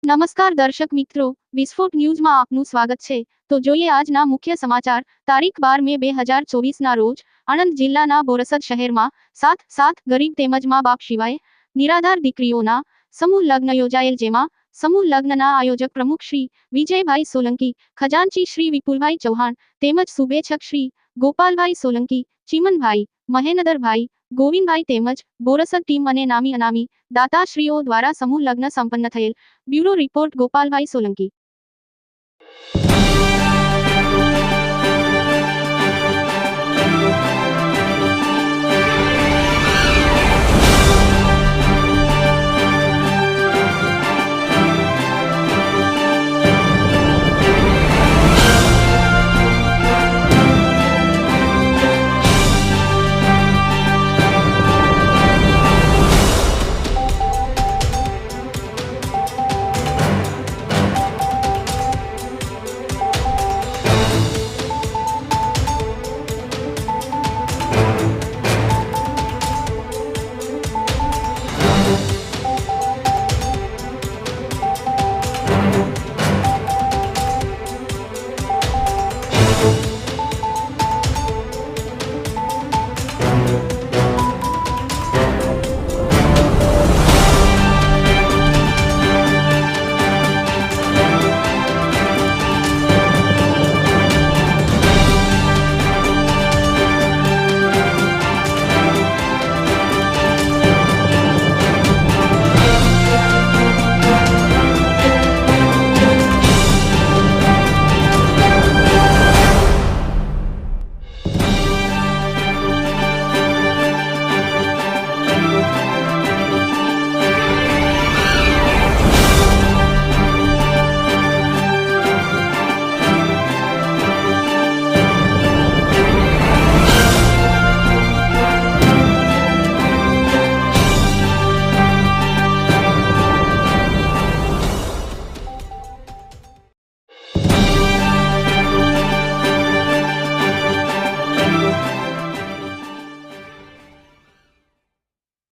નમસ્કાર દર્શક મિત્રો, વિસ્ફોટ ન્યૂઝમાં આપનું સ્વાગત છે। તો જોઈએ આજના મુખ્ય સમાચાર। તારીખ 12 મે 2024ના રોજ આણંદ જિલ્લાના બોરસદ શહેરમાં 7 ગરીબ તેમજ મા બાપ સિવાય નિરાધાર દીકરીઓના સમૂહ લગ્ન યોજાયેલ, જેમાં સમૂહ લગ્નના આયોજક પ્રમુખ શ્રી વિજયભાઈ સોલંકી, ખજાનચી શ્રી વિપુલભાઈ ચૌહાણ તેમજ શુભેચ્છક શ્રી ગોપાલભાઈ સોલંકી, ચીમનભાઈ, મહેન્દ્રભાઈ, ગોવિંદભાઈ તેમજ બોરસદ ટીમ અને નામી અનામી દાતાશ્રીઓ દ્વારા સમૂહ લગ્ન સંપન્ન થયેલ। બ્યુરો રિપોર્ટ, ગોપાલભાઈ સોલંકી।